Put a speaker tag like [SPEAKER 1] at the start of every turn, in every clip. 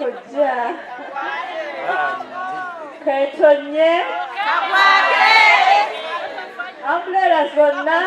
[SPEAKER 1] kujja ketonye umbrella zonna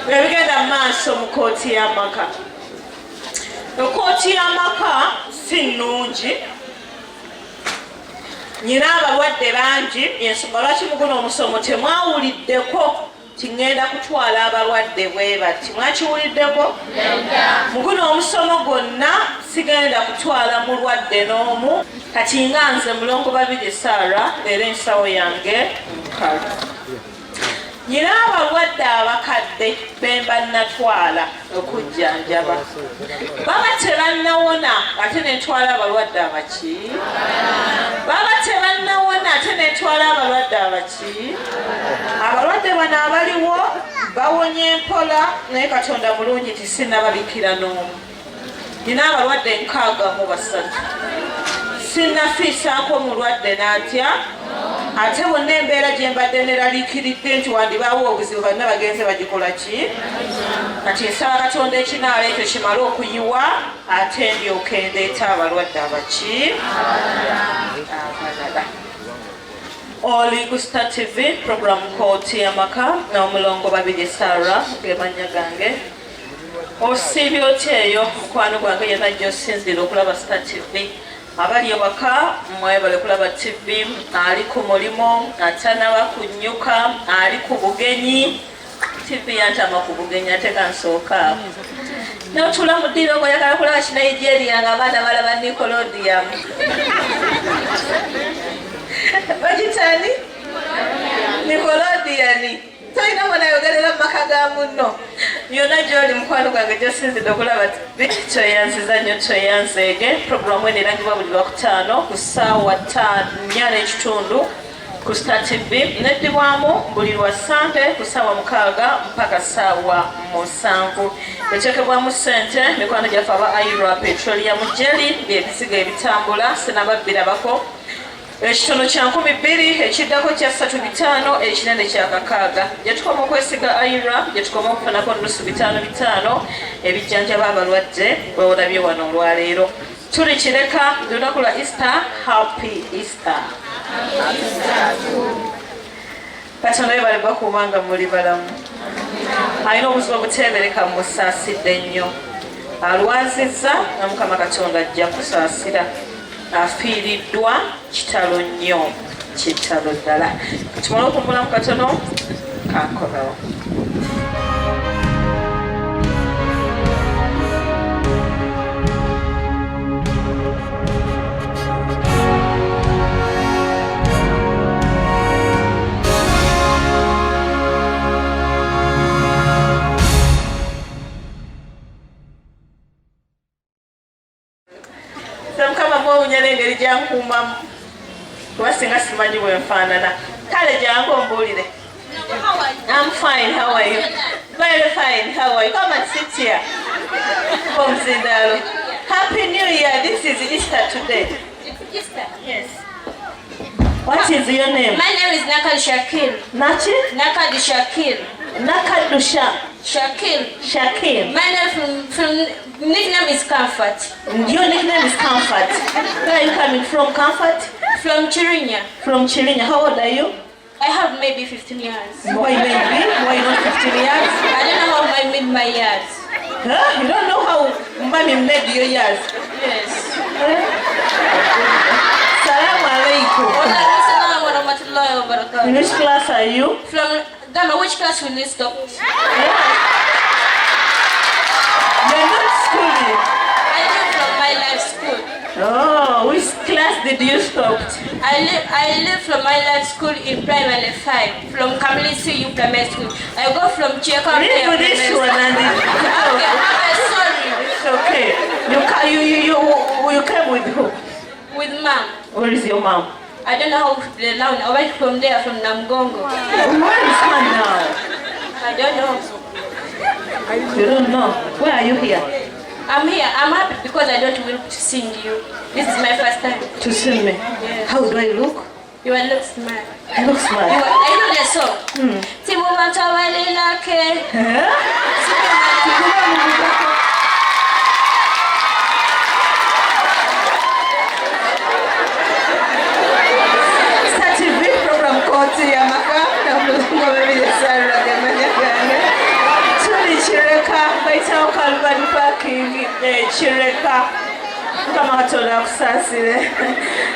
[SPEAKER 1] ebigenda maaso mu kooti y'amaka. Kooti y'amaka si nnungi, nyina abalwadde bangi, ensonga lwaki muguno omusomo temwawuliddeko tingenda kutwala abalwadde bwe bati. Mwakiwuliddeko? Muguno omusomo gwonna sigenda kutwala mulwadde n'omu. Kati nga nze Mulongo Babirye Sarah era ensawo yange nkalu. Nyina abalwadde abakadde bemba natwala okujjanjaba baba tebannawona ate netwala abalwadde abaki? Baba tebannawona ate netwala abalwadde abaki? Abalwadde bano abaliwo bawonye mpola naye Katonda mulungi tisinababikira n'omu. Nyina abalwadde 63 sinnafiisaako mulwadde n'atya. Ate bonna embeera gye mbadde neraliikiridde nti wandibaawo obuzibu balina bagenze bagikola ki? Kati nsaba Katonda ekinaala ekyo kimale okuyiwa ate ndyoke ndeeta abalwadde abaki? Abalala. Oli ku Star TV program kooti y'amaka n'Omulongo Babirye Sarah ge mannya gange. Osiibye otya eyo mukwano gwange yenna gy'osinzira okulaba Star TV. Abali ewaka mwebale kulaba TV, ali ku mulimo, atanaba kunyuka, ali ku bugenyi. TV yantama ku bugenyi ate kansooka. N'otula mu ddiiro ng'oyagala kulaba Kinigeria ng'abaana balaba Nickelodeon. Bakitani? Nickelodeon. Toyina bw'onayogerera mu maka ga munno. Yonna gy'oli mukwano gwange gy'osinzidde okulaba TV, kyoyanziza nnyo kyoyanzeege. Puroguramu eno erangibwa buli Lwakutaano ku ssaawa 4:30 ku Star TV, neddibwamu buli Lwasande ku ssaawa 6 mpaka ssaawa 7. Eteekebwamu ssente mikwano gyaffe aba Aira Petroleum Jelly by'ebizigo ebitambula sinababbirabako. Ekitono kya 200, ekiddako kya 35, ekinene kya 6. Gyetukoma okwesiga Aira, gyetukoma okufunako nnusu 5 ebijjanjaba abalwadde bwewolabye wano olwaleero. Tuli kireka lunaku lwa Easter, Happy Easter. Katonda yebale bakuuma nga muli balamu. Alina obuzibu obuteebereka musaasidde nnyo. Alwazizza na Mukama Katonda ajja kusaasira. Afiiriddwa kitalo nnyo, kitalo ddala. Tumale okumbulamu katono kankomewo. Mukama engeri gyankuumamu kuba singa simanyi bwe nfaanana. Kale jangu ombuulire. I'm fine, how are you? Very fine, how are you? Come and sit here. Komzindalo. Happy New Year, this is Easter today.
[SPEAKER 2] Easter?
[SPEAKER 1] Yes. What is your name?
[SPEAKER 2] My name is Nakad Shakil.
[SPEAKER 1] Nachi?
[SPEAKER 2] Nakad Shakil.
[SPEAKER 1] Nakadusha.
[SPEAKER 2] Shakil. My name from nickname is Comfort.
[SPEAKER 1] Your nickname is Comfort. Where are you coming from, Comfort?
[SPEAKER 2] From Chirinya.
[SPEAKER 1] From Chirinya. How old are you?
[SPEAKER 2] I have maybe 15 years.
[SPEAKER 1] Why maybe? Why not 15 years?
[SPEAKER 2] I don't know how I made my years.
[SPEAKER 1] Huh? You don't know how mommy made your years?
[SPEAKER 2] Yes.
[SPEAKER 1] Salaam alaikum. In which class are you?
[SPEAKER 2] From Ghana. Which class will you stop?
[SPEAKER 1] You're not schooling.
[SPEAKER 2] I live from my life school.
[SPEAKER 1] Oh, which class did you stop?
[SPEAKER 2] I live from my life school in primary 5, from Kamilisi U Primary School. I go from Chieka.
[SPEAKER 1] Read this one and
[SPEAKER 2] Okay, sorry.
[SPEAKER 1] It's okay. You came with who?
[SPEAKER 2] With mom.
[SPEAKER 1] Where is your mom?
[SPEAKER 2] I don't know how to play down. I went from there, from Namgongo.
[SPEAKER 1] Where is her now?
[SPEAKER 2] I don't know.
[SPEAKER 1] You don't know. Why are you here?
[SPEAKER 2] I'm here. I'm happy because I don't will to sing you. This is my first time.
[SPEAKER 1] To see me?
[SPEAKER 2] Yes.
[SPEAKER 1] How do I look?
[SPEAKER 2] You will look smart.
[SPEAKER 1] I look smart.
[SPEAKER 2] I know the song. Timu matawale lake.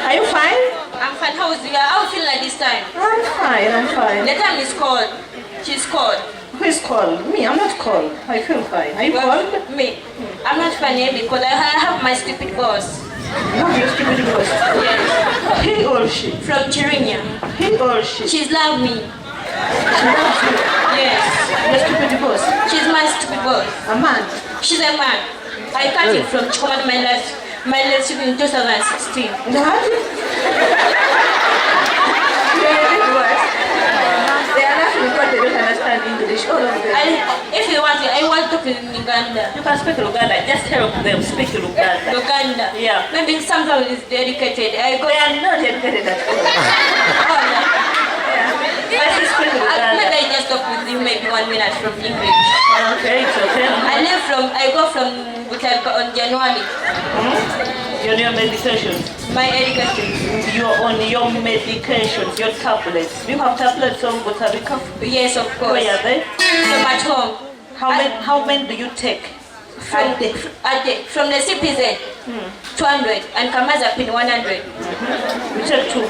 [SPEAKER 1] Are you fine?
[SPEAKER 2] I'm fine. How is you? How you feel like this time?
[SPEAKER 1] I'm fine.
[SPEAKER 2] The time is cold. She's cold.
[SPEAKER 1] Who is cold? Me, I'm not cold. I feel fine. Are you cold?
[SPEAKER 2] Me. I'm not funny because I have my stupid boss.
[SPEAKER 1] You have your stupid boss?
[SPEAKER 2] Yes.
[SPEAKER 1] He or she?
[SPEAKER 2] From Chirinya.
[SPEAKER 1] He or she?
[SPEAKER 2] She's love me.
[SPEAKER 1] She loves you?
[SPEAKER 2] Yes.
[SPEAKER 1] Your stupid boss?
[SPEAKER 2] She's my stupid boss.
[SPEAKER 1] A man?
[SPEAKER 2] She's a man. I cut it from Chikoma my last in 2016.
[SPEAKER 1] What? They are laughing because they don't understand English. All of them.
[SPEAKER 2] If you want, I want to talk in Uganda.
[SPEAKER 1] You can speak Luganda. Just help them speak Luganda.
[SPEAKER 2] Uganda.
[SPEAKER 1] Yeah.
[SPEAKER 2] Maybe sometimes it's dedicated. I go.
[SPEAKER 1] They are not educated at all.
[SPEAKER 2] Oh, no.
[SPEAKER 1] Let's speak Luganda.
[SPEAKER 2] Maybe I just talk with you maybe 1 minute from English.
[SPEAKER 1] Okay, it's okay.
[SPEAKER 2] I go from Butalka on January.
[SPEAKER 1] You're on your medication.
[SPEAKER 2] My education.
[SPEAKER 1] You're on your medications, your tablets. Do you have tablets on Butabika?
[SPEAKER 2] Yes, of course.
[SPEAKER 1] Where are they?
[SPEAKER 2] From at home.
[SPEAKER 1] How many do you take?
[SPEAKER 2] From the CPZ, 200 and Kamazapin 100.
[SPEAKER 1] You take 2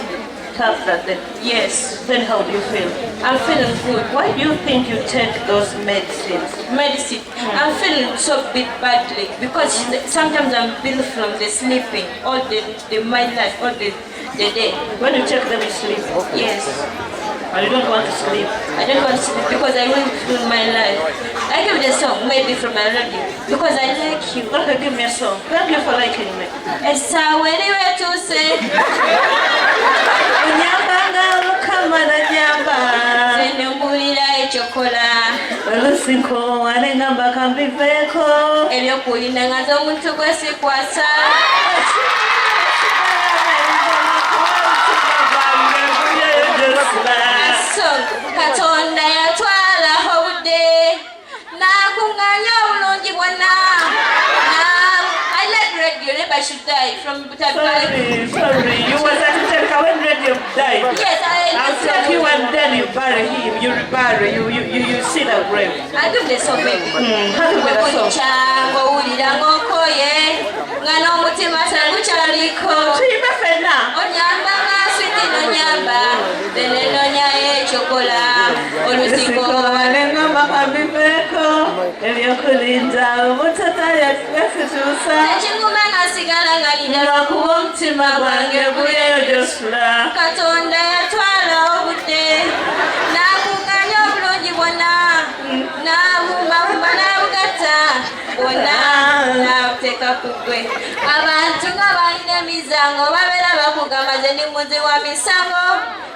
[SPEAKER 1] tablets then?
[SPEAKER 2] Yes.
[SPEAKER 1] Then how do you feel?
[SPEAKER 2] I'm feeling good.
[SPEAKER 1] Why do you think you take those medicines?
[SPEAKER 2] Medicine. I'm feeling so bit badly because sometimes I'm feeling from the sleeping all my life, all the day.
[SPEAKER 1] When you take them, you sleep?
[SPEAKER 2] Yes.
[SPEAKER 1] And you don't want to sleep?
[SPEAKER 2] I don't want to sleep because I will feel my life. I give the song maybe from my radio because I like you.
[SPEAKER 1] Okay, give me a song. Thank you for liking me.
[SPEAKER 2] Anywhere to say.
[SPEAKER 1] Olusinko wanengamba kambiveko
[SPEAKER 2] ebyokulina ngaza omuntu gwesikwasa Katonda yatwalaho obudde n'akuŋŋaanya obulungi bwonna. I like radio, never should die from
[SPEAKER 1] Sorry, you was at Butalka when radio died.
[SPEAKER 2] Yes,
[SPEAKER 1] I'll take you and then you bury him. You see the grave.
[SPEAKER 2] I do the song baby.
[SPEAKER 1] How do you get a song?
[SPEAKER 2] Chango owulira ng'okoye nga n'omutima tegukyaliko.
[SPEAKER 1] Tuyimbe ffenna.
[SPEAKER 2] Onyamba nga switi nonyamba nene nonyayo ekyokola olusingo
[SPEAKER 1] wanengamba kambiveko ebyokulinda omutata yasituusa
[SPEAKER 2] ekinguma nga sigala nga nina
[SPEAKER 1] kuba omutima gwange guyeyo gyosula.
[SPEAKER 2] Katonda yatwala obudde n'akuŋŋaanya obulungi bwonna n'abumbabumba n'abugatta bwonna n'abuteeka ku ggwe. Abantu nga balina emisango babeera bakugamba ze ndi muzi wa misango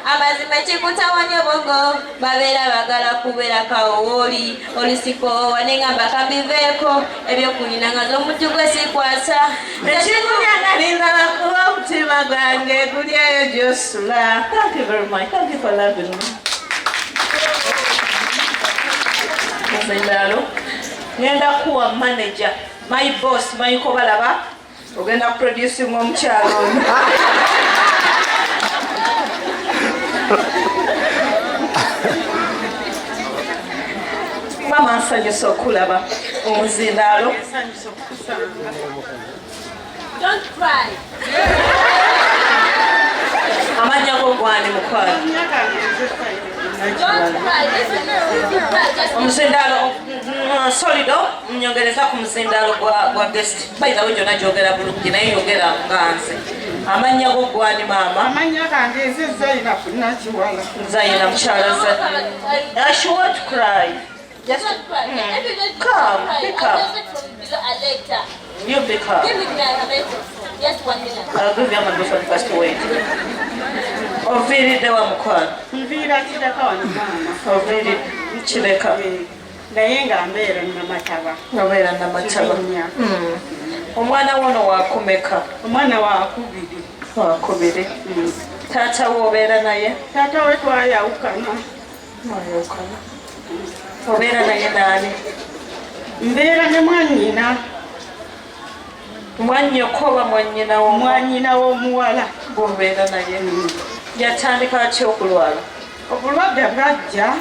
[SPEAKER 2] amazima ekikutawanya obwongo babeera bagala kubeera kawooli olusiko wanengamba kambiveeko ebyokulina nga z'omuntu gwe sikwasa
[SPEAKER 1] ekikunyagalinda bakuba omutima gwange guli eyo gyosula. Thank you very much. Thank you for loving me. Muzindaalo ngenda kuwa manager my boss mayiko balaba ogenda kuproducing omukyalo ono. Mama nsanyusa okulaba omuzindaalo.
[SPEAKER 2] Don't cry.
[SPEAKER 1] Amanya go gwani mukwano.
[SPEAKER 2] Don't cry.
[SPEAKER 1] Omuzindaalo solido nyongereza ku muzindaalo gwa guest. By the way jona jogera bulungi naye yogera nganze. Amanya go gwani mama.
[SPEAKER 3] Amanya gange Zaina Nachiwala.
[SPEAKER 1] Zaina mukyala Zaina. She won't cry. Just
[SPEAKER 2] Don't cry.
[SPEAKER 1] Come, pick up.
[SPEAKER 2] I'll just from below later.
[SPEAKER 1] You pick up.
[SPEAKER 2] Give me the just 1 minute.
[SPEAKER 1] I'll give you my boyfriend first. Wait. Oviiridde wa mukwano?
[SPEAKER 3] Nviira kireka wano maama.
[SPEAKER 1] Oviiridde kireka.
[SPEAKER 3] Naye nga mbeera Namataba.
[SPEAKER 1] Obeera Namataba. Omwana wono waakumeka?
[SPEAKER 3] Omwana wakubiri.
[SPEAKER 1] Wakubiri. Taata wo obeera naye?
[SPEAKER 3] Taata we twayawukana.
[SPEAKER 1] Mwayawukana. Obeera naye naani?
[SPEAKER 3] Mbeera ne mwannyina.
[SPEAKER 1] Mwannyoko oba mwannyina wo?
[SPEAKER 3] Mwannyina w'omuwala.
[SPEAKER 1] Bw'obeera naye. Yatandika atya okulwala?
[SPEAKER 3] Obulwadde bwajja.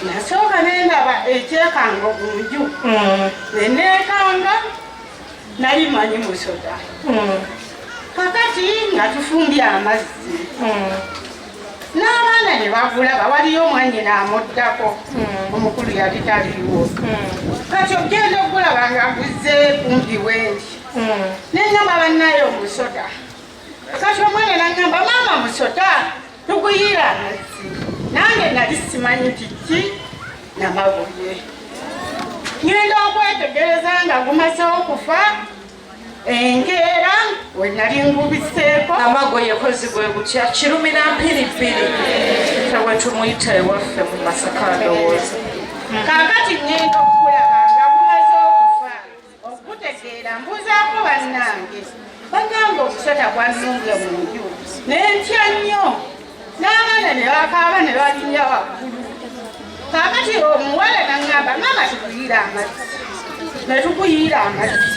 [SPEAKER 3] Nasooka ne ndaba ekyekanga ogunju. Ne neekanga. Nali manyi musota. Kakati nga tufumbye amazzi. N'abaana ne bagulaba waliyo omwannyina amuddako. Omukulu yali taliiwo. Kati ogenda okulaba ng'aguze kumpi wendi. Ne ngamba bannaye omusota. Kati omwana n'angamba maama musota tuguyiira amazzi. Nange nali simanyi kiki Namagoye. Ngenda okwetegereza nga gumaze okufa. Enkeera we nali ngubiseeko.
[SPEAKER 1] Namagoye kozi bwe gutya kirumira mpiripiri. Tewe tumuyita ewaffe mu Masaka ndowooza.
[SPEAKER 3] Kaakati ngenda okulaba nga gumaze okufa. Okutegeera mbuzaako bannange. Bannange okusota gwannumbye mu nju. N'entya nnyo. N'abaana ne bakaaba ne balinnya waggulu. Kaakati omuwala n'angamba maama tukuyiira amazzi. Ne tukuyiira amazzi.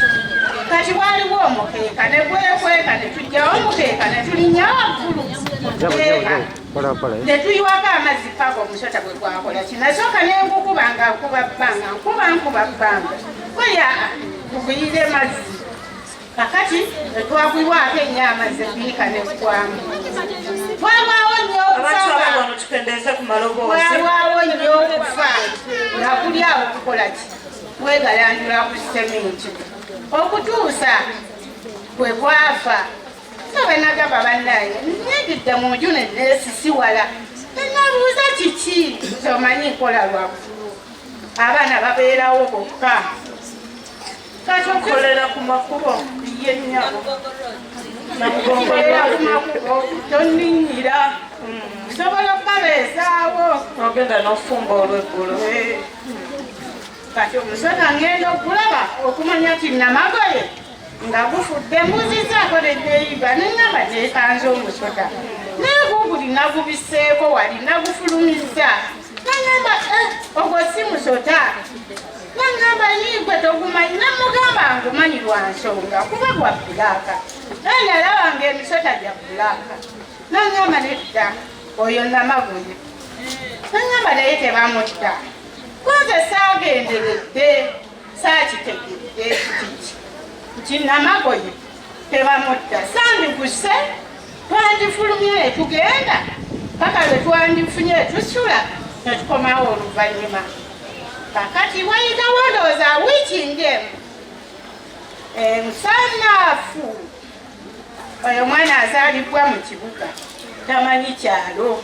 [SPEAKER 3] Kati waliwo omukeeka ne gwekweka ne tujjawo omukeeka ne tulinnya waggulu. Ne tuyiwako amazzi paka omusota bwe gwakola kinasooka ne nkukuba nga nkuba bbanga nkuba bbanga. Oya tuguyire mazzi. Kakati ne twakuyiwako ennyo amazzi ebbiika ne ggwamu. Twalwawo nnyo okufa. Twalwawo nnyo okufa. Nga kuli awo okukola ki? Wegalanjula ku seminti. Okutuusa bwe kwafa. Sobe nagamba bannaye nyigidde mu nju ne neesisiwala. Ne nabuuza kiki? Nti omanyi nkola lwaggulu. Abaana babeerawo bokka. Kati
[SPEAKER 1] Okolera ku makubo.
[SPEAKER 3] ye nnyabo. Namugongolela ku makubo tonninnyira. Sobola okubabeezaawo.
[SPEAKER 1] Ogenda n'ofumba olw'eggulo.
[SPEAKER 3] Kati omusota ngenda okulaba okumanya ti Namagoye nga gufudde mbuzizaako neddeeyiga neŋŋamba neekanze omusota. Naye guuguli nagubiseeko wali nagufulumizza. Naŋŋamba ogwo si musota. Naŋŋamba yiigwe togumanyi. Namugamba ngumanyi lwa nsonga kuba gwa bbulaaka. Naye nalaba ng'emisota gya bbulaaka. Naŋŋamba nedda oyo Namagoye. Naŋŋamba naye tebamutta. Koze saagenderedde saakitegedde kiki nti Namagoye tebamutta. Sandiguse twandifulumye ne tugenda paka lwe twandifunye tusula ne tukomawo oluvannyuma. Kakati wayitawo ndowooza wiiki ng'emu. Musannaafu oyo mwana azaalibwa mu kibuga tamanyi kyalo.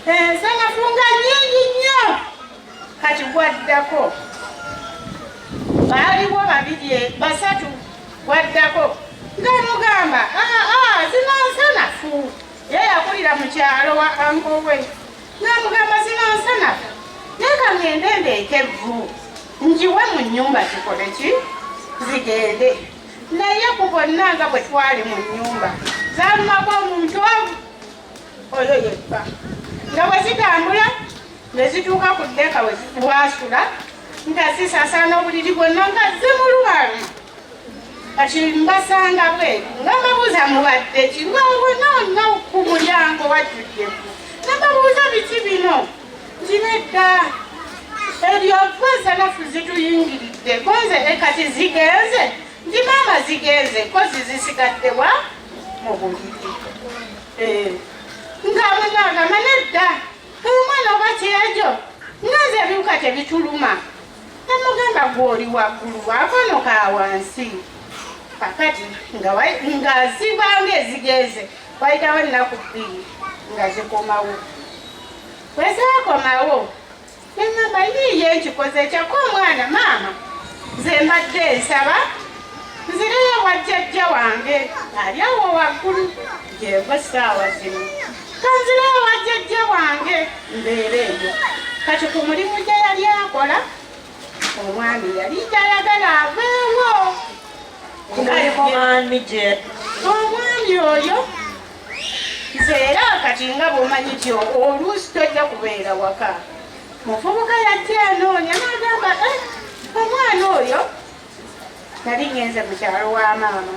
[SPEAKER 3] Ensanafu nga nnyingi nnyo. Kati gwaddako baaliwo babiri basatu gwaddako ng'amugamba zino nsanafu. Ye yakulira mu kyalo wa ankowe. Ng'amugamba zino nsanafu naye ka ngende ndeeke evvu njiwe mu nnyumba zikole ki zigende. Naye ku bonna nga bwe twali mu nnyumba zaalumako omuntu oyo yekka nga bwe zitambula ne zituuka ku ddeka wasula nga zisaasaana obuliri bwonna nga zimulubaluma. Kati mbasanga bweru nga mbabuuza mubadde ki nga wonna ku mulyango wajjudde. Nambabuuza biki bino? Nti nedda eryo ensanafu zituyingiridde konze kati zigenze. Nti maama zigenze kozi zisigadde wa mu buliri. Ng'amugamba nedda omwana oba kyejo ngaze ebiwuka tebituluma. Namugamba gw'oli waggulu akono ka wansi. Kakati nga zibanga ezigenze wayitawo ennaku bbiri nga zikomawo. Bwe zaakomawo neŋŋamba yiiye nkikoze kyako omwana maama nze mbadde nsaba nzireyo wa jjajja wange ali awo waggulu gyeva ssaawa zino kanzireyo wa jjajja wange mbeera eyo kati ku mulimu gye yali akola omwami yali tayagala aveewo omwami oyo nze era kati nga bw'omanyi ti oluusi tojja kubeera waka muvubuka yajja anoonya n'agamba omwana oyo nali ngenze mu kyalo wa maama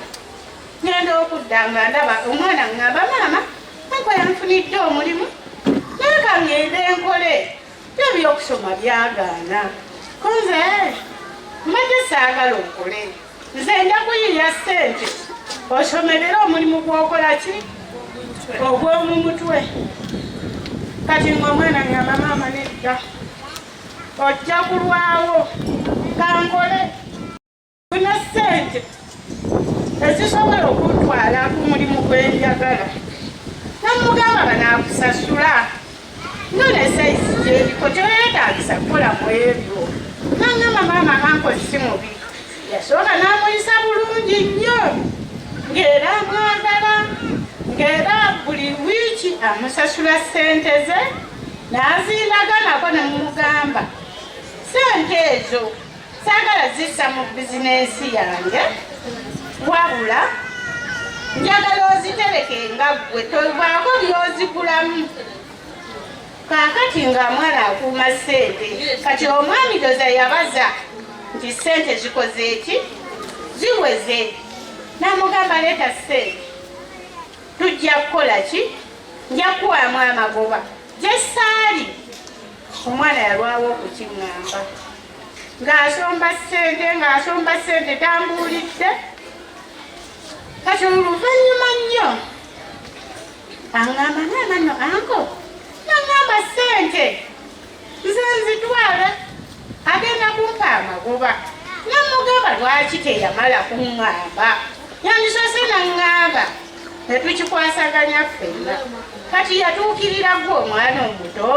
[SPEAKER 3] ngenda okudda nga ndaba omwana ngamba maama anko yanfunidde omulimu naye kangende enkole ebyokusoma byagaana konze mbadde saagala okole nze nja kuyiiya ssente osomerere omulimu gwokola ki ogw'omu mutwe kati ng'omwana ngamba maama nedda ojja kulwawo kankole funa ssente ezisobola okuntwala ku mulimu gwenjagala namugamba banaakusasula none saisi gyeriko kyoyetagisa kukola mu ebyo nangamba maama ankozi si mubi yasooka n'amuyisa bulungi nnyo ng'era mwagala ng'era buli wiiki amusasula ssente ze n'azindaganako ne mumugamba ssente ezo saagala zissa mu bizinensi yange wabula njagala ozitereke nga ggwe tobaako by'ozigulamu kaakati ng'amwana akuuma ssente kati omwami doza yabaza nti ssente zikoze eki ziweze n'amugamba leeta ssente tujja kukola ki nja kuwaamu amagoba gye ssaali omwana yalwawo okukiŋŋamba ng'asomba ssente tambuulidde kati oluvannyuma nnyo aŋŋamba maama nno anko naŋŋamba ssente nze nzitwale agenda kumpa amagoba namugamba lwaki teyamala kuŋŋamba yandisose naŋŋamba netukikwasaganya ffenna kati yatuukirira gwe omwana omuto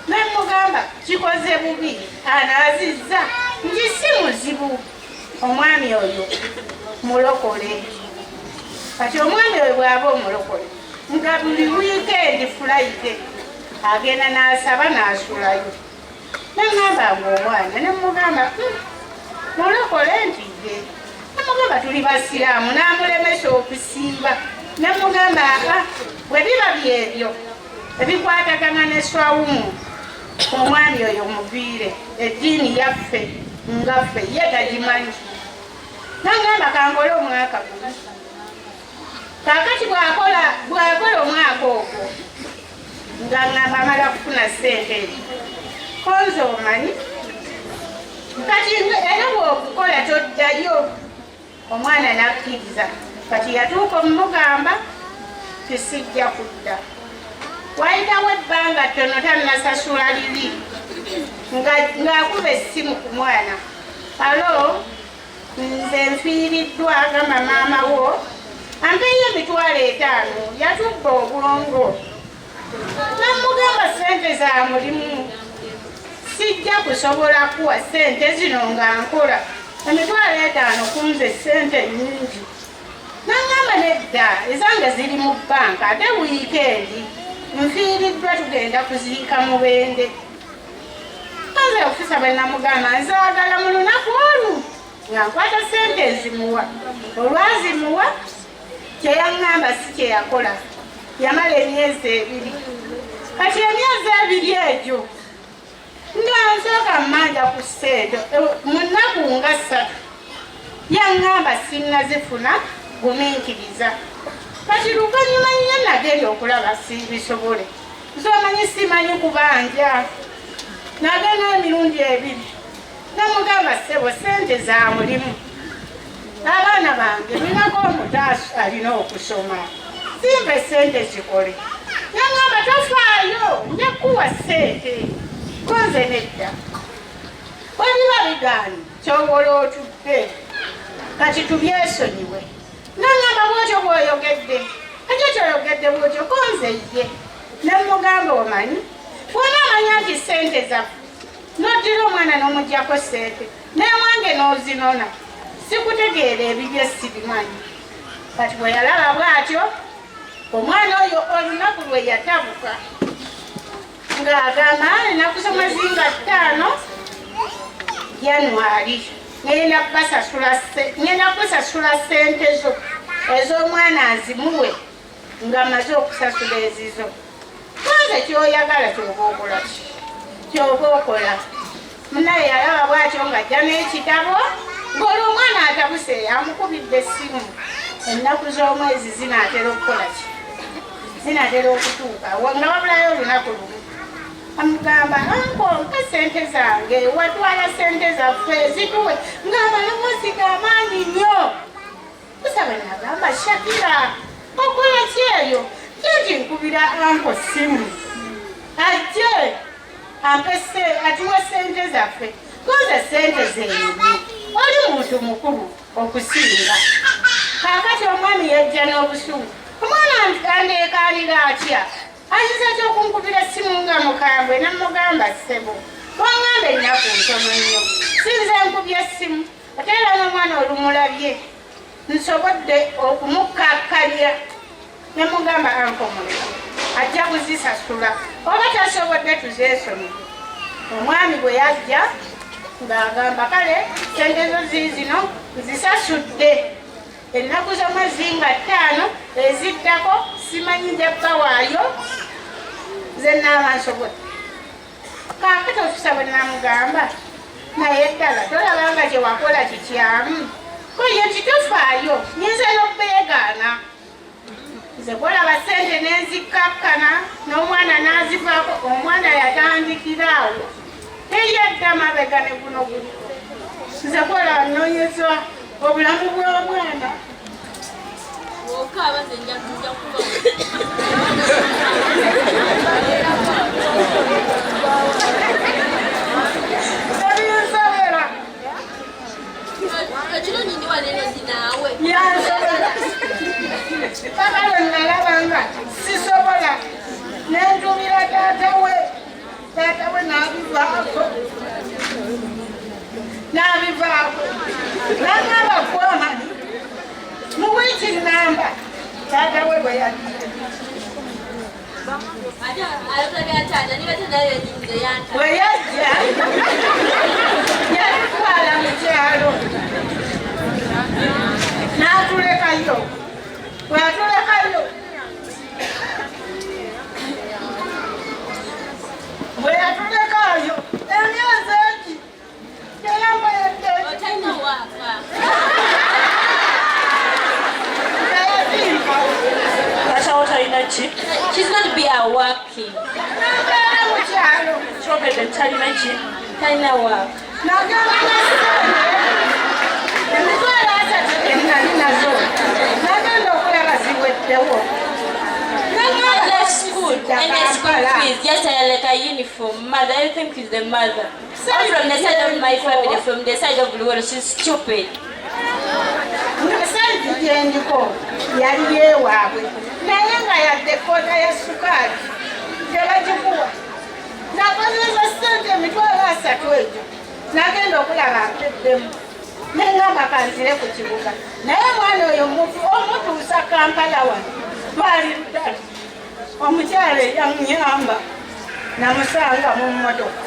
[SPEAKER 3] nemugamba kikoze bubi anaazizza nti si muzibu omwami oyo mulokole kati omwami oyo bw'aba omulokole nga buli wiikendi fulaite agenda n'asaba n'asulayo neŋŋamba ngaomwana nemugamba mulokole nti ye nemugamba tuli basiraamu n'amulemesa okusiiba nemugamba bwe biba byebyo ebikwatagana ne swawumu omwami oyo muviire eddiini yaffe nga ffe ye tagimanyi nangamba kankole omwaka guno kaakati bw'akola omwaka ogwo nga ngamba amala kufuna ssente ezo konze omanyi kati era bw'okukola toddayo omwana nakkiriza kati yatuuka omumugamba tisijja kudda wayitawo ebbanga ttono tannasasula liri ng'akuba essimu ku mwana alo nze nfiiriddwa agamba maama wo ampeeyo $5,000 yatubba obwongo namugamba ssente za mulimu sijja kusobola kuwa ssente zino nga nkola $5,000 kunze ssente nnyingi nangamba nedda ezange ziri mu bbanka ate wiikendi nfiiriddwa tugenda kuziika mubende anze okufisa bwe namugamba nzaagala mu lunaku olu nga nkwata ssente ezimuwa olwazimuwa kyeyaŋŋamba si kyeyakola yamala emyezi 2 kati emyezi 2 egyo nga nsooka mmanja ku ssente mu nnaku nga 3 yaŋŋamba sinnazifuna gumiikiriza kati luvannyuma nnyo nageri okulaba bisobole zomanyi simanyi kubanja nagenda emirundi 2 namugamba ssebo ssente za mulimu abaana bange ninako omutaaso alina okusoma simba ssente zikole yaŋŋamba tofaayo nja kuwa ssente konze nedda webiba bigaani kyowola otudde kati tubyesonyiwe naŋŋamba bwotyo bwoyogedde ate kyoyogedde bwotyo konze ye nemugamba omanyi wona amanya nti ssente zaffe noddira omwana n'omugyako ssente newange n'ozinona sikutegeera ebibyo sibimanyi kati bwe yalaba bw'atyo omwana oyo olunaku lwe yatabuka ng'agamba ennaku z'omwezi nga 5 January ngenda kusasula ssente zo ez'omwana azimuwe nga maze okusasula ezizo kwanza kyoyagala kyoba okola munaye yalaba bw'atyo ng'ajja n'ekitabo ng'olwomwana atabuse amukubidde essimu ennaku z'omwezi zinaatera okukola ki zinaatera okutuuka nga wabulayo olunaku lumu amugamba anko mpa ssente zange watwala ssente zaffe zituwe ng'amaloboozi g'amaanyi nnyo kusaba nagamba Shakira okola ki eyo kiti nkubira anko ssimu ajje ampese atuwe ssente zaffe koza ssente zeebi oli muntu mukulu okusinga kaakati omwami yajja n'obusuulu omwana andeekanira atya ayinza ty okunkubira essimu nga mukambwe namugamba ssebo wangamba ennaku ntono nnyo sinze nkubya essimu ate era n'omwana olumulabye nsobodde okumukakkalya namugamba ankomuleka ajja kuzisasula oba tasobodde tuzeesonyiwe omwami bwe yajja ng'agamba kale ssente zo ziizino nzisasudde ennaku z'omwezi nga 5 eziddako simanyi jabba waayo ze naaba nsobodde kaakati ofisa bwe namugamba naye ddala tolabanga gye wakola kikyamu koye kitofaayo nyinza n'okubeegaana nze kolaba ssente n'enzikkakkana n'omwana n'azivaako omwana yatandikiraawo teyadda mabega ne guno guli nze kolaba nnoonyeza obulamu bw'omwana ebinsobera yansobera paka lwe nalabanga sisobola nenjumira taata we n'abivaako nangamba kwamani muwiiki namba taata we bwe yadde bwe yajja yatutwala mu kyalo n'atulekayo bwe yatulekayo emyezi egi teyambayedde
[SPEAKER 1] Achawo talina ki?
[SPEAKER 2] She's not be a working.
[SPEAKER 3] nabeera mu kyalo
[SPEAKER 1] Kyogedde talina ki?
[SPEAKER 2] Talina work.
[SPEAKER 3] nagamba nasene emitwalo 3 enali nazo nagenda okulaba ziweddewo
[SPEAKER 2] I left school and the school fees, just like a uniform. Mother, I think is the mother. I'm from the side of my family, from the side of Luwero. She's stupid.
[SPEAKER 3] saidi gyendiko yali yeewaabwe naye nga yadde kkoota ya sukaali tebagikuwa nakozesa ssente emitwalo 3 egyo nagenda okulaba mpeddemu nengamba kanzire ku kibuga naye mwana oyo omutuusa Kampala wano twali ddala omukyala eyamunyamba namusanga mu mmotoka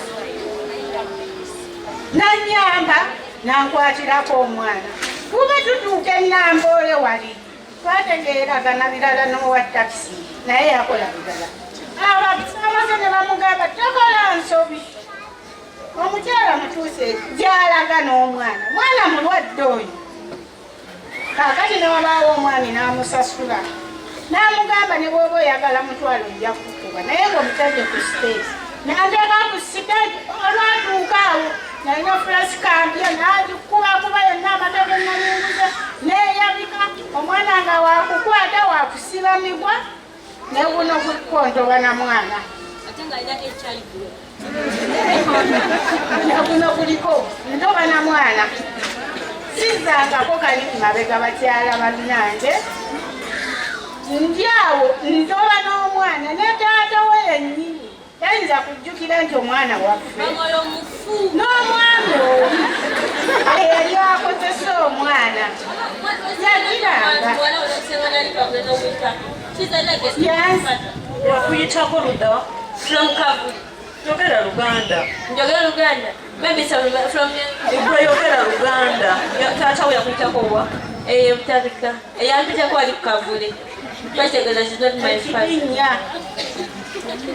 [SPEAKER 3] nanyamba nankwatirako omwana kuba tutuuka enamboole wali twategeeragana birala n'owa takisi naye yakola birala abasamaze ne bamugamba tokola nsobi omukyala mutuuse gy'alaga n'omwana mwana mulwadde oyo kaakati newabaawo omwami n'amusasula n'amugamba ne bw'oba oyagala mutwalo nja kukuba naye ng'omutadde ku siteegi n'anteeka ku siteegi olwatuuka awo nalina fulasi kampya n'agikubakuba yonna amatege nalinguza neeyabika omwana nga wakukwata wakusibamibwa ne guno gukontoba na mwana naguno guliko ntoba na mwana sizangako kali mabega bakyala balinange ndyawo ntoba n'omwana ne taata we yennyini tayinza kujjukira nti omwana waffe n'omwami oli yali akozesa omwana yagiranga
[SPEAKER 1] yakuyitako ludda
[SPEAKER 2] From Kabul.
[SPEAKER 1] yogera luganda
[SPEAKER 2] Njogera Luganda. Maybe some from
[SPEAKER 1] ibwa yogera luganda taata we yakuyitako wa
[SPEAKER 2] Butarika. Yampitako ali ku Kavule. Bategeeza she's not my first.
[SPEAKER 3] ekirinnya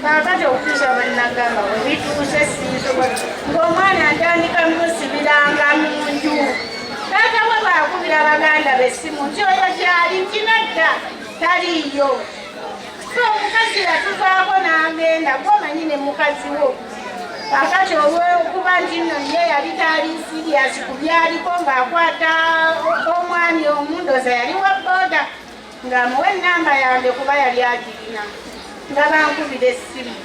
[SPEAKER 3] kaakati okutuusa bannagamba bwe bituuse sinsobola ng'omwana atandika musibiranga mu nju taata bwe baakubira baganda b'essimu nti oyo gyali nkinadda taliiyo so omukazi yatuvaako n'agenda gwomanyi ne mukazi wo kaakati olw'okuba nti nno ye yali taali siriyasi ku byaliko ng'akwata omwami omundoza yali wa booda ng'amuwa ennamba yange kuba yali agirina nga bankubira essimu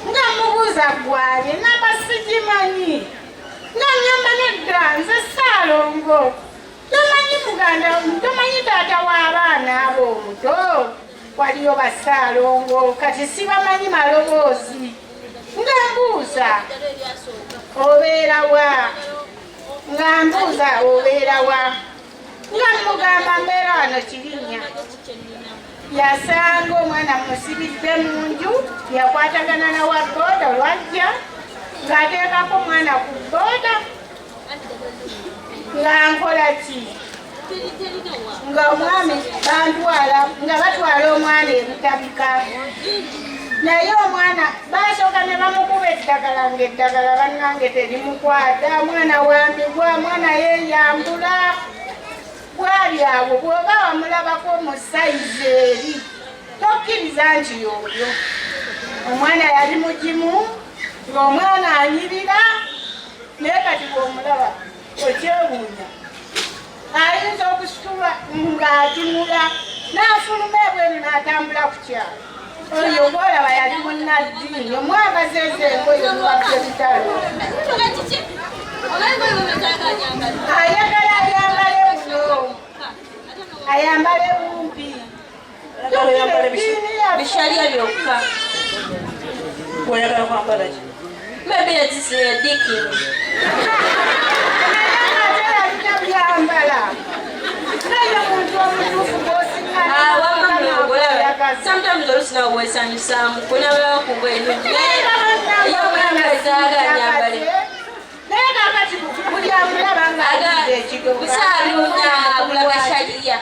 [SPEAKER 3] nga mubuuza gwanye namba sigimanyi nangamba nedda nze Ssaalongo tomanyi muganda tomanyi taata w'abaana abo omuto waliyo ba Ssaalongo kati sibamanyi maloboozi nga mbuuza obeera wa nga mbuuza obeera wa nga mugamba mbeera wano Kirinnya yasanga omwana musibidde mu nju yakwatagana na wa booda lwajja ng'ateekako omwana ku booda nga nkola ki nga omwami bantwala nga batwala omwana ebitabika naye omwana basooka ne bamukuba eddagala ng'eddagala bannange terimukwata mwana wambibwa mwana yeeyambula bwali abo bw'oba wamulabako mu sayizi eri tokkiriza nti yoyo omwana yali mugimu ng'omwana anyirira naye kati bw'omulaba okyebuunya ayinza okusitulwa ng'atunula n'afuluma ebwenu n'atambula ku kyalo oyo bw'olaba yali munnaddiini omwagazeeza engoye omubadde bitalo ayagala ayambale buno ayambale bumpi
[SPEAKER 2] Bishalia byokka.
[SPEAKER 1] oyagala kwambala ki
[SPEAKER 2] Maybe it's Dickie.
[SPEAKER 3] byambala naye muntu omutuufu g'osinga
[SPEAKER 2] Sometimes olusina obwesanyusaamu kunabala kugwa enungi naye omwana ezaaga nyambale
[SPEAKER 3] naye kakati buli amulaba
[SPEAKER 2] busaalunya bulagashaliya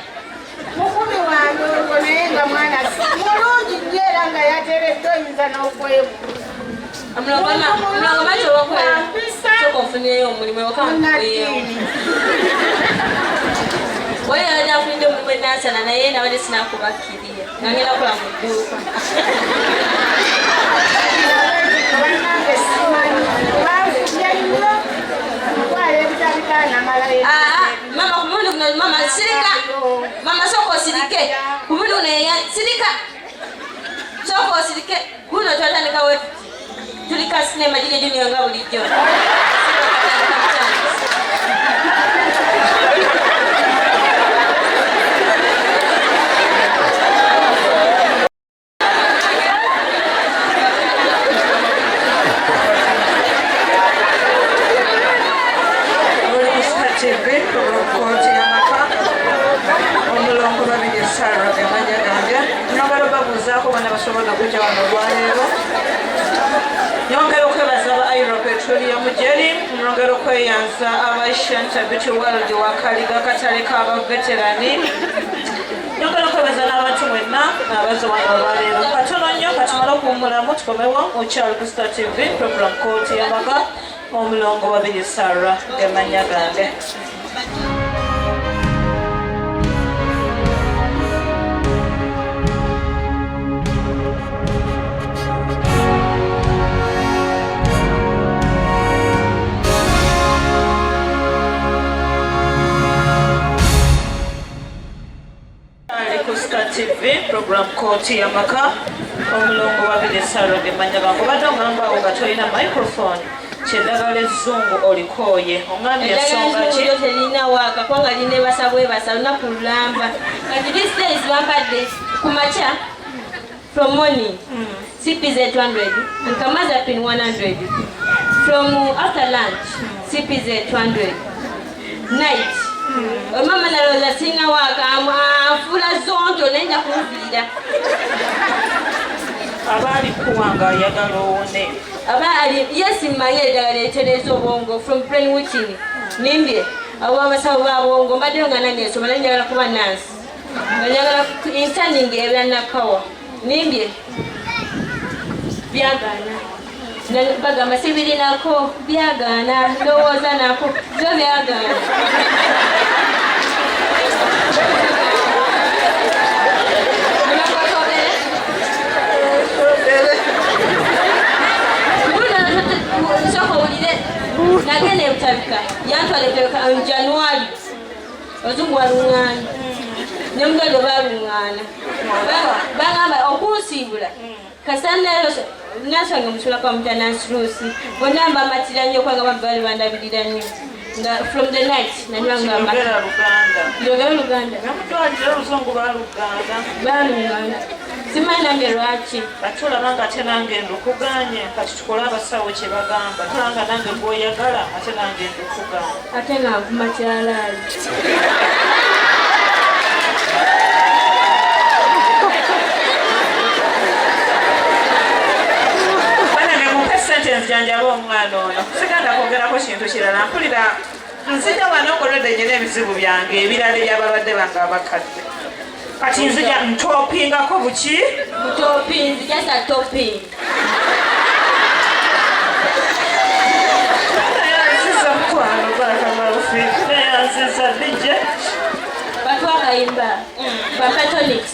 [SPEAKER 3] mukumi wange olwo naye nga mwana mulungi nnyo era nga yateredde oyinza n'okwebu
[SPEAKER 2] omulongo mati olwokwera soka onfunireyo omulimu okamukweyo weyala nafunidde omulimu enansana naye nabadde sinakubakkiriya nangenda kukola mu dduuka
[SPEAKER 3] bannange simanyi banfubya nnyo nkwala ebitabika namalayo
[SPEAKER 2] mama kumundi kuno mama sirika mama soka osirike kumundi kuno sirika soka osirike kuno twatandika we tulika sinema gine junior nga bulijjo
[SPEAKER 1] kooti y'amaka omulongo babiri Sarah emanya gange nyongera babuuzaako bana basobola okujja wano olwaleero nyongera okwebaza aba Ira Petroleum Jelly nyongera okweyanza aba Shanta Beauty World wakaliga katale k'abaveterani nyongera okwebaza n'abantu mwenna abaze wano olwaleero katono nnyo katumala okuwummulamu tukomewo okyali ku Star TV program kooti y'amaka omulongo babiri Sarah emanya gange TV program kooti y'amaka omulongo babiri Sarah emanya gange obadde ogamba nga tolina microphone kyeddagala ezzungu olikooye omwami ensonga ki
[SPEAKER 2] terina waaka kubanga linebasa bwebasa lunaku lulamba kati these days bampadde ku makya from morning CPZ 200 and Kamazapin 100 from after lunch CPZ 200 night. Mama naloza sina waka afula zonto nenda kumvira.
[SPEAKER 1] Abali kuwanga ayagala owone.
[SPEAKER 2] Yes, manye dagaleterezo bongo from plain witching. Nimbye abo abasawo babongo mbadde nga nanyeso bananyagala kuba nansi. Bananyagala insaning ebyanakawa. Nimbye byagana. Bagamba sibiri nako byagana ndowooza nako byo byagana. Nagende ebutabika yantwalekeka January abazungu balungaana nemugendo balungaana bagamba okunsiibula kasana nasanga musula kwa mta Nansirusi bonamba amatira nnyo kwanga babbali bandabirira nnyo nga from the night nanywanga Luganda
[SPEAKER 1] namutwalira oluzungu
[SPEAKER 2] balungaana simanyi nange lwaki
[SPEAKER 1] atulaba nga ate nange ndukuganye kati tukole abasawo kye bagamba tulanga nange gwoyagala ate nange ndukuganye
[SPEAKER 2] ate nga nvuma kyalaali
[SPEAKER 1] janjaba omwana ono siganda kwongerako kintu kirala mpulira nzija wano okolwedde nyina ebizibu byange ebirala ebyababadde bange abakadde kati nzija ntopingako buki neyanziza mukwano gwakamalufi neyanziza dije
[SPEAKER 2] batwakayimba bapatonics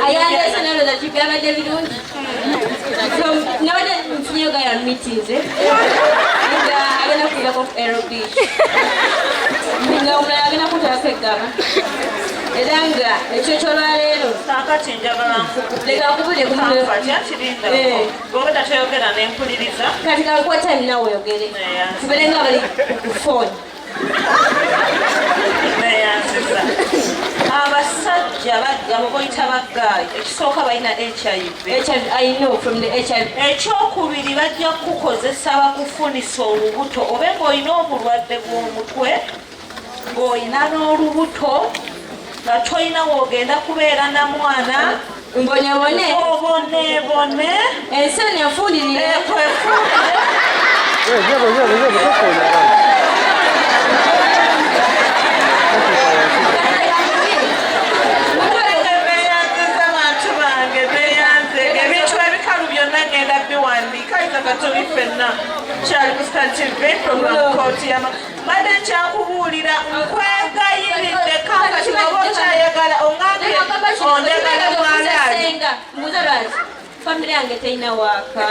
[SPEAKER 2] ayandese naloza kibyabadde birungi nabadde nfunyeyoga ya meetings nga agenda kuyirako aerobic nga omulala agenda kutalako eggaba era nga ekyo kyolwaleero
[SPEAKER 1] kakati njagala
[SPEAKER 2] leka nkubulire
[SPEAKER 1] gobeda toyogera nempuliriza
[SPEAKER 2] kati kankuwa time nawe oyogere tubere nga bali ku phone
[SPEAKER 1] neyanziza abasajja bagabo boyita baggaayi ekisooka balina HIV ekyokubiri bajja kukozesa bakufunisa olubuto oba ng'olina obulwadde bw'omutwe ng'olina n'olubuto nga tolina woogenda kubeera na mwana obonebone
[SPEAKER 2] ensani efuulirire
[SPEAKER 1] badde nkyakubuulira nkwegayiridde kakati oba okyayagala ongambe ondagala mwalaali
[SPEAKER 2] famire yange terina waaka